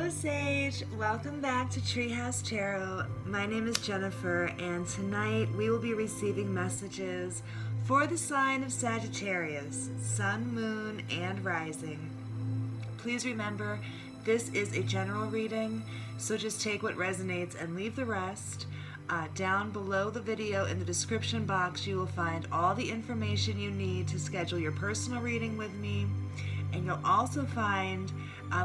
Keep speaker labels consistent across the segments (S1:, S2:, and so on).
S1: Hello Sage, welcome back to TreeHouse Tarot. My name is Jennifer and tonight we will be receiving messages for the sign of Sagittarius, Sun, Moon, and Rising. Please remember, this is a general reading, so just take what resonates and leave the rest. Down below the video in the description box you will find all the information you need to schedule your personal reading with me, and you'll also find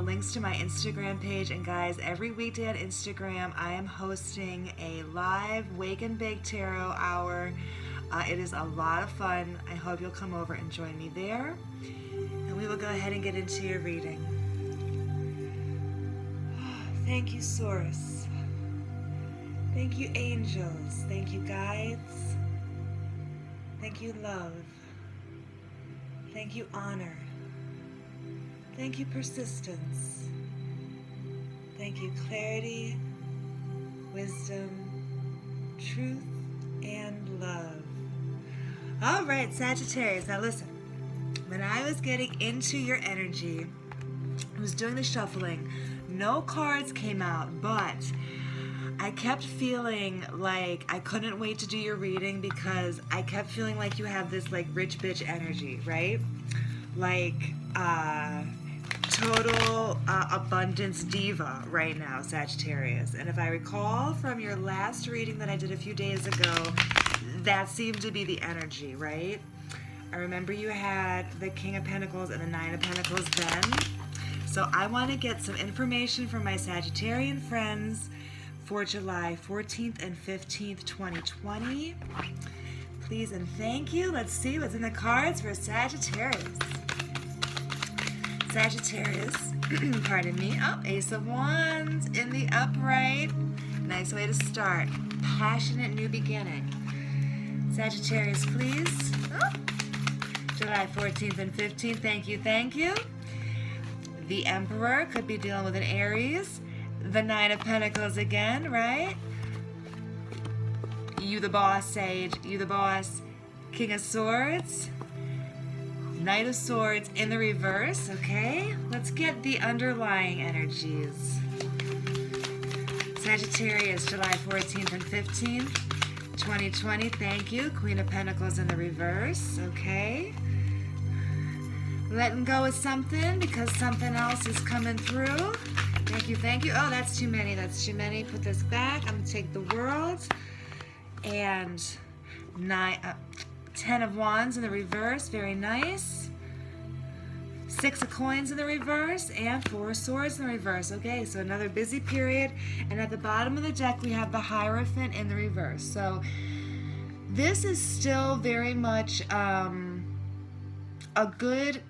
S1: links to my Instagram page. And guys, every weekday on Instagram I am hosting a live Wake and Bake Tarot hour. It is a lot of fun. I hope you'll come over and join me there, and we will go ahead and get into your reading. Thank you, Source. Thank you, angels. Thank you, guides. Thank you, love. Thank you, honor. Thank you, persistence. Thank you, clarity, wisdom, truth, and love. All right, Sagittarius. Now listen, when I was getting into your energy, I was doing the shuffling. No cards came out, but I kept feeling like I couldn't wait to do your reading because I kept feeling like you have this like rich bitch energy, right? Like total abundance diva right now, Sagittarius. And if I recall from your last reading that I did a few days ago, that seemed to be the energy, right? I remember you had the King of Pentacles and the Nine of Pentacles then. So I want to get some information from my Sagittarian friends for July 14th and 15th, 2020. Please and thank you. Let's see what's in the cards for Sagittarius. Sagittarius, pardon me. Oh, Ace of Wands in the upright. Nice way to start. Passionate new beginning. Sagittarius, please. Oh. July 14th and 15th. Thank you, thank you. The Emperor could be dealing with an Aries. The Nine of Pentacles again, right? You the boss, Sage. You the boss. King of Swords. Knight of Swords in the reverse, okay? Let's get the underlying energies. Sagittarius, July 14th and 15th, 2020. Thank you. Queen of Pentacles in the reverse, okay? Letting go of something because something else is coming through. Thank you, thank you. Oh, that's too many. That's too many. Put this back. I'm going to take the World. And 10 of Wands in the reverse. Very nice. 6 of Coins in the reverse. And 4 of Swords in the reverse. Okay, so another busy period. And at the bottom of the deck, we have the Hierophant in the reverse. So this is still very much a good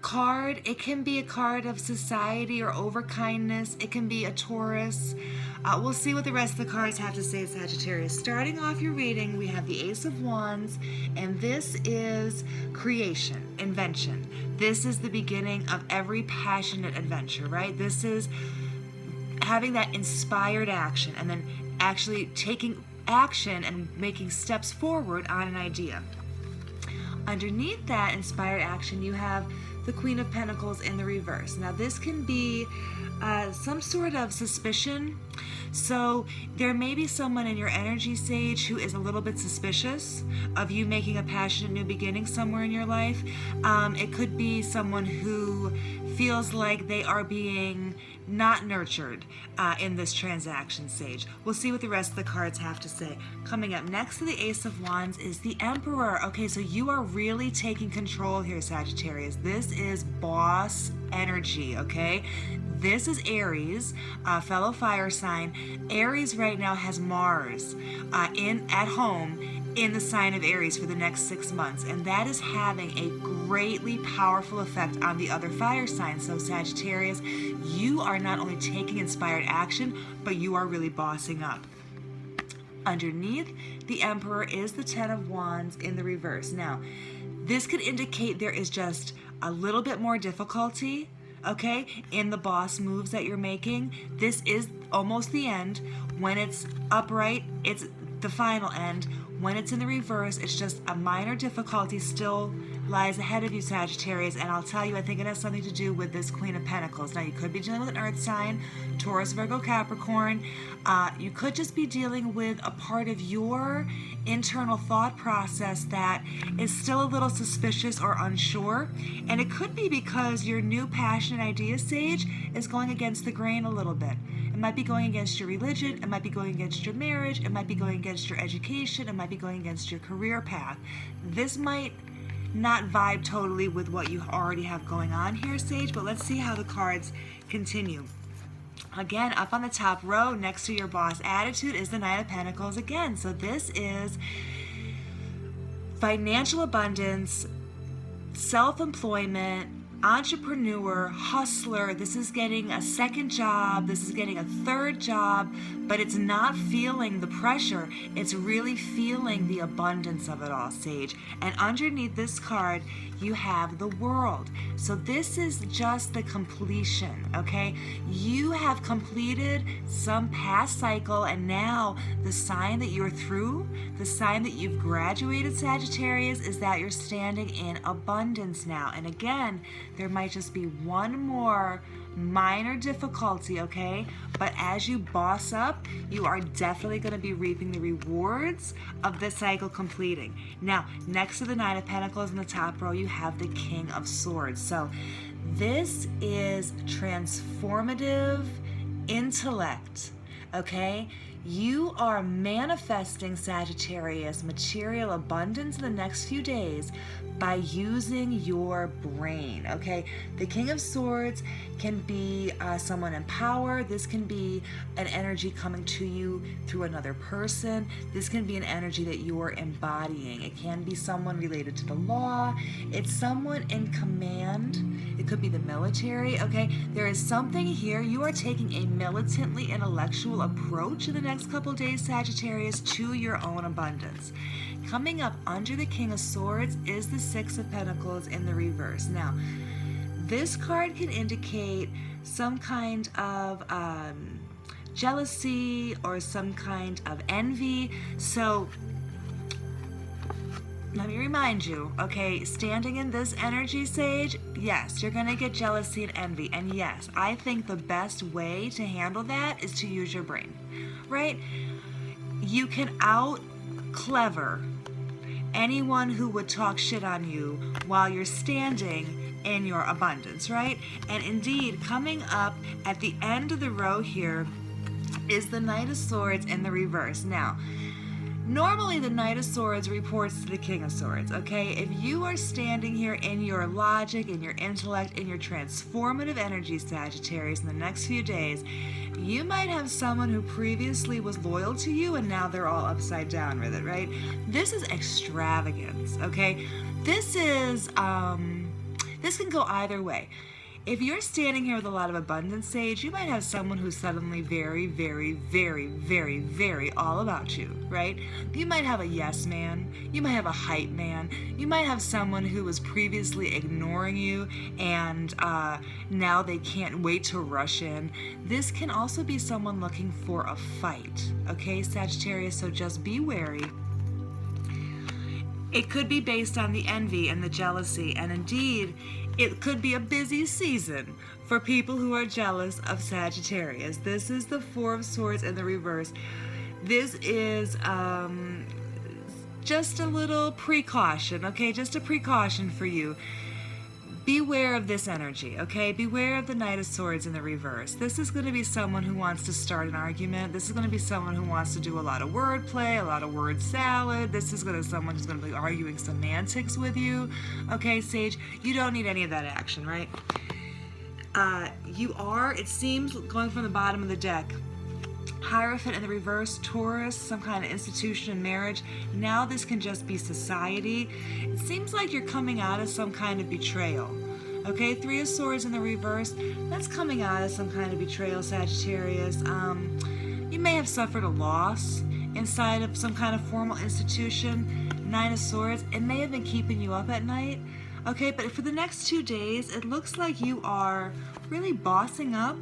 S1: card. It can be a card of society or overkindness. It can be a Taurus. We'll see what the rest of the cards have to say, Sagittarius. Starting off your reading, we have the Ace of Wands, and this is creation, invention. This is the beginning of every passionate adventure, right? This is having that inspired action and then actually taking action and making steps forward on an idea. Underneath that inspired action, you have the Queen of Pentacles in the reverse. Now this can be some sort of suspicion. So there may be someone in your energy, Sage, who is a little bit suspicious of you making a passionate new beginning somewhere in your life. It could be someone who feels like they are being not nurtured in this transaction, Sage. We'll see what the rest of the cards have to say. Coming up next to the Ace of Wands is the Emperor. Okay, so you are really taking control here, Sagittarius. This is boss energy, okay? This is Aries, fellow fire sign. Aries right now has Mars at home in the sign of Aries for the next 6 months, and that is having a greatly powerful effect on the other fire signs. So Sagittarius, you are not only taking inspired action, but you are really bossing up. Underneath the Emperor is the 10 of Wands in the reverse. Now, this could indicate there is just a little bit more difficulty, okay, in the boss moves that you're making. This is almost the end. When it's upright, it's the final end. When it's in the reverse, it's just a minor difficulty still lies ahead of you, Sagittarius, and I'll tell you, I think it has something to do with this Queen of Pentacles. Now, you could be dealing with an earth sign, Taurus, Virgo, Capricorn. You could just be dealing with a part of your internal thought process that is still a little suspicious or unsure, and it could be because your new passionate idea, Sage, is going against the grain a little bit. It might be going against your religion, it might be going against your marriage, it might be going against your education, it might be going against your career path. This might not vibe totally with what you already have going on here, Sage, but let's see how the cards continue. Again, up on the top row next to your boss attitude is the Knight of Pentacles again. So this is financial abundance, self-employment, entrepreneur, hustler. This is getting a second job, this is getting a third job, but it's not feeling the pressure. It's really feeling the abundance of it all, Sage. And underneath this card, you have the World. So this is just the completion, okay? You have completed some past cycle, and now the sign that you're through, the sign that you've graduated, Sagittarius, is that you're standing in abundance now. And again, there might just be one more minor difficulty, okay? But as you boss up, you are definitely going to be reaping the rewards of this cycle completing. Now, next to the Nine of Pentacles in the top row, you have the King of Swords. So this is transformative intellect, okay? You are manifesting, Sagittarius, material abundance in the next few days by using your brain, okay? The King of Swords can be someone in power. This can be an energy coming to you through another person. This can be an energy that you are embodying. It can be someone related to the law. It's someone in command. It could be the military, okay? There is something here. You are taking a militantly intellectual approach in the next couple days, Sagittarius, to your own abundance. Coming up under the King of Swords is the Six of Pentacles in the reverse. Now, this card can indicate some kind of jealousy or some kind of envy. So let me remind you, okay, standing in this energy, Sage, yes, you're going to get jealousy and envy. And yes, I think the best way to handle that is to use your brain, right? You can out-clever anyone who would talk shit on you while you're standing in your abundance, right? And indeed, coming up at the end of the row here is the Knight of Swords in the reverse. Now, normally the Knight of Swords reports to the King of Swords, okay? If you are standing here in your logic, in your intellect, in your transformative energy, Sagittarius, in the next few days, you might have someone who previously was loyal to you and now they're all upside down with it, right? This is extravagance, okay? This is, this can go either way. If you're standing here with a lot of abundance, Sage, you might have someone who's suddenly very, very, very, very, very all about you, right? You might have a yes man. You might have a hype man. You might have someone who was previously ignoring you and now they can't wait to rush in. This can also be someone looking for a fight, okay, Sagittarius? So just be wary. It could be based on the envy and the jealousy, and indeed, it could be a busy season for people who are jealous of Sagittarius. This is the Four of Swords in the reverse. This is just a little precaution, okay? Just a precaution for you. Beware of this energy, okay? Beware of the Knight of Swords in the reverse. This is going to be someone who wants to start an argument. This is going to be someone who wants to do a lot of wordplay, a lot of word salad. This is going to be someone who's going to be arguing semantics with you. Okay, Sage, you don't need any of that action, right? You are, it seems, going from the bottom of the deck, Hierophant in the reverse, Taurus, some kind of institution in marriage. Now this can just be society. It seems like you're coming out of some kind of betrayal. Okay, Three of Swords in the reverse, that's coming out of some kind of betrayal, Sagittarius. You may have suffered a loss inside of some kind of formal institution. Nine of Swords, it may have been keeping you up at night. Okay, but for the next 2 days, it looks like you are really bossing up.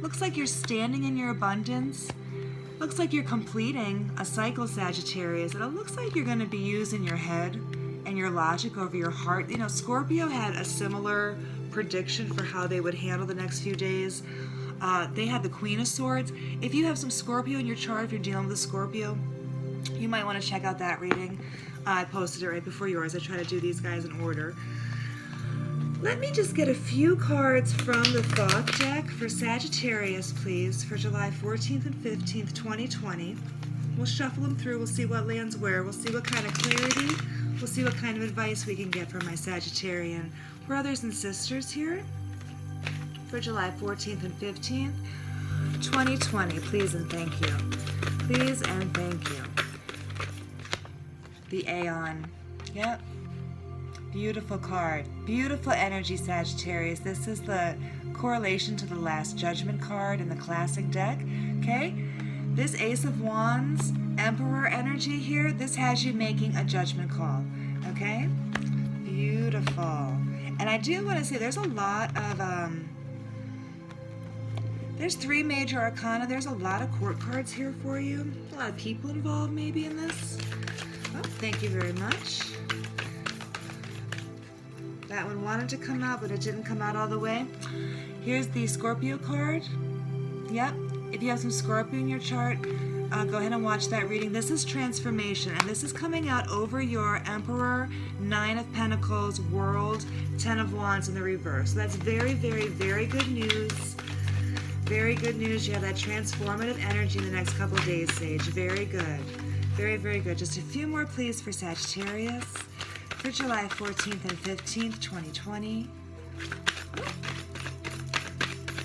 S1: Looks like you're standing in your abundance. Looks like you're completing a cycle, Sagittarius. And it looks like you're going to be using your head and and your logic over your heart. You know, Scorpio had a similar prediction for how they would handle the next few days. They had the Queen of Swords. If you have some Scorpio in your chart, if you're dealing with a Scorpio, you might want to check out that reading. I posted it right before yours. I try to do these guys in order. Let me just get a few cards from the Thoth deck for Sagittarius, please, for July 14th and 15th, 2020. We'll shuffle them through. We'll see what lands where. We'll see what kind of clarity. We'll see what kind of advice we can get from my Sagittarian brothers and sisters here for July 14th and 15th, 2020. Please and thank you. Please and thank you. The Aeon. Yep. Beautiful card. Beautiful energy, Sagittarius. This is the correlation to the Last Judgment card in the classic deck. Okay? This Ace of Wands, Emperor energy here, this has you making a judgment call. Okay? Beautiful. And I do want to say there's a lot of, there's 3 major arcana. There's a lot of court cards here for you. A lot of people involved maybe in this. Oh, thank you very much. That one wanted to come out, but it didn't come out all the way. Here's the Scorpio card. Yep. If you have some Scorpio in your chart, go ahead and watch that reading. This is Transformation, and this is coming out over your Emperor, 9 of Pentacles, World, 10 of Wands in the reverse. So that's very, very, very good news. Very good news. You have that transformative energy in the next couple of days, Sage. Very good. Very, very good. Just a few more, please, for Sagittarius for July 14th and 15th, 2020.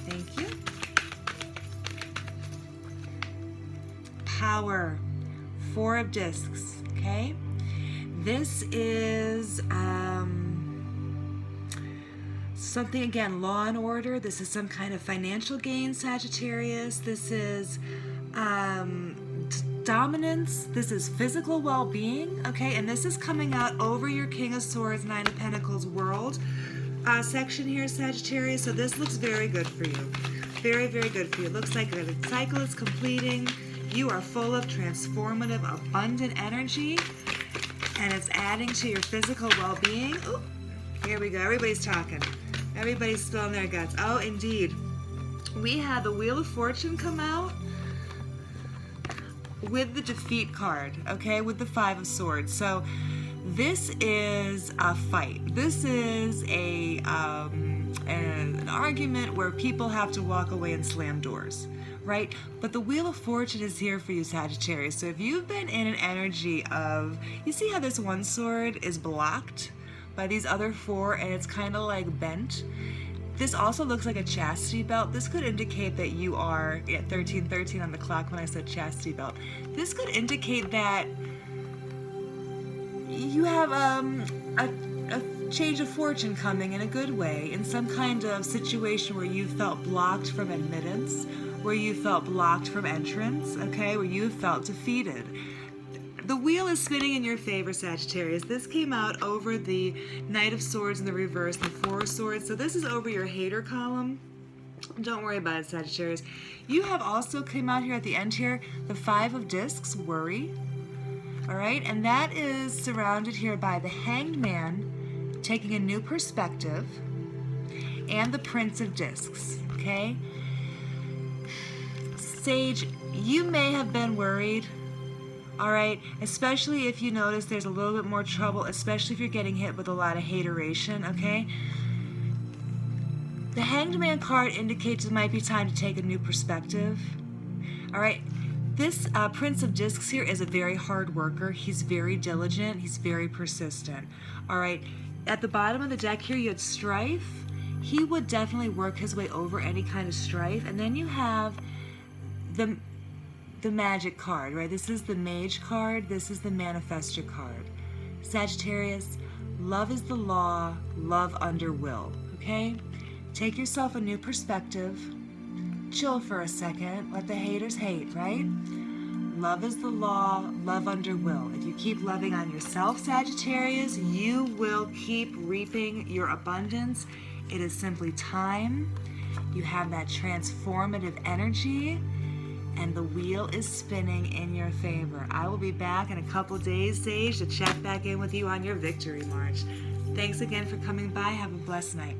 S1: Thank you. Power, 4 of discs, okay? This is something, again, law and order. This is some kind of financial gain, Sagittarius. This is dominance. This is physical well-being, okay? And this is coming out over your King of Swords, 9 of Pentacles, World section here, Sagittarius. So this looks very good for you. Very, very good for you. It looks like the cycle is completing. You are full of transformative, abundant energy, and it's adding to your physical well-being. Ooh, here we go. Everybody's talking. Everybody's spilling their guts. Oh, indeed. We had the Wheel of Fortune come out with the Defeat card, okay, with the 5 of Swords. So this is a fight. This is an argument where people have to walk away and slam doors, right? But the Wheel of Fortune is here for you, Sagittarius. So if you've been in an energy of, you see how this one sword is blocked by these other 4 and it's kind of like bent? This also looks like a chastity belt. This could indicate that you are at 1313 on the clock when I said chastity belt. This could indicate that you have a change of fortune coming in a good way, in some kind of situation where you felt blocked from admittance, where you felt blocked from entrance, okay, where you felt defeated. The wheel is spinning in your favor, Sagittarius. This came out over the Knight of Swords in the reverse, the 4 of Swords. So this is over your hater column. Don't worry about it, Sagittarius. You have also come out here at the end here, the 5 of Discs, worry. All right, and that is surrounded here by the Hanged Man, taking a new perspective, and the Prince of Discs, okay? Sage, you may have been worried, all right, especially if you notice there's a little bit more trouble, especially if you're getting hit with a lot of hateration, okay? The Hanged Man card indicates it might be time to take a new perspective, all right? This Prince of Discs here is a very hard worker. He's very diligent. He's very persistent, all right? At the bottom of the deck here, you had Strife. He would definitely work his way over any kind of strife. And then you have the Magic card, right? This is the Mage card. This is the Manifestor card. Sagittarius, love is the law, love under will, okay? Take yourself a new perspective. Chill for a second. Let the haters hate, right? Love is the law, love under will. If you keep loving on yourself, Sagittarius, you will keep reaping your abundance. It is simply time. You have that transformative energy. and the wheel is spinning in your favor. I will be back in a couple days, Sage, to check back in with you on your victory march. Thanks again for coming by. Have a blessed night.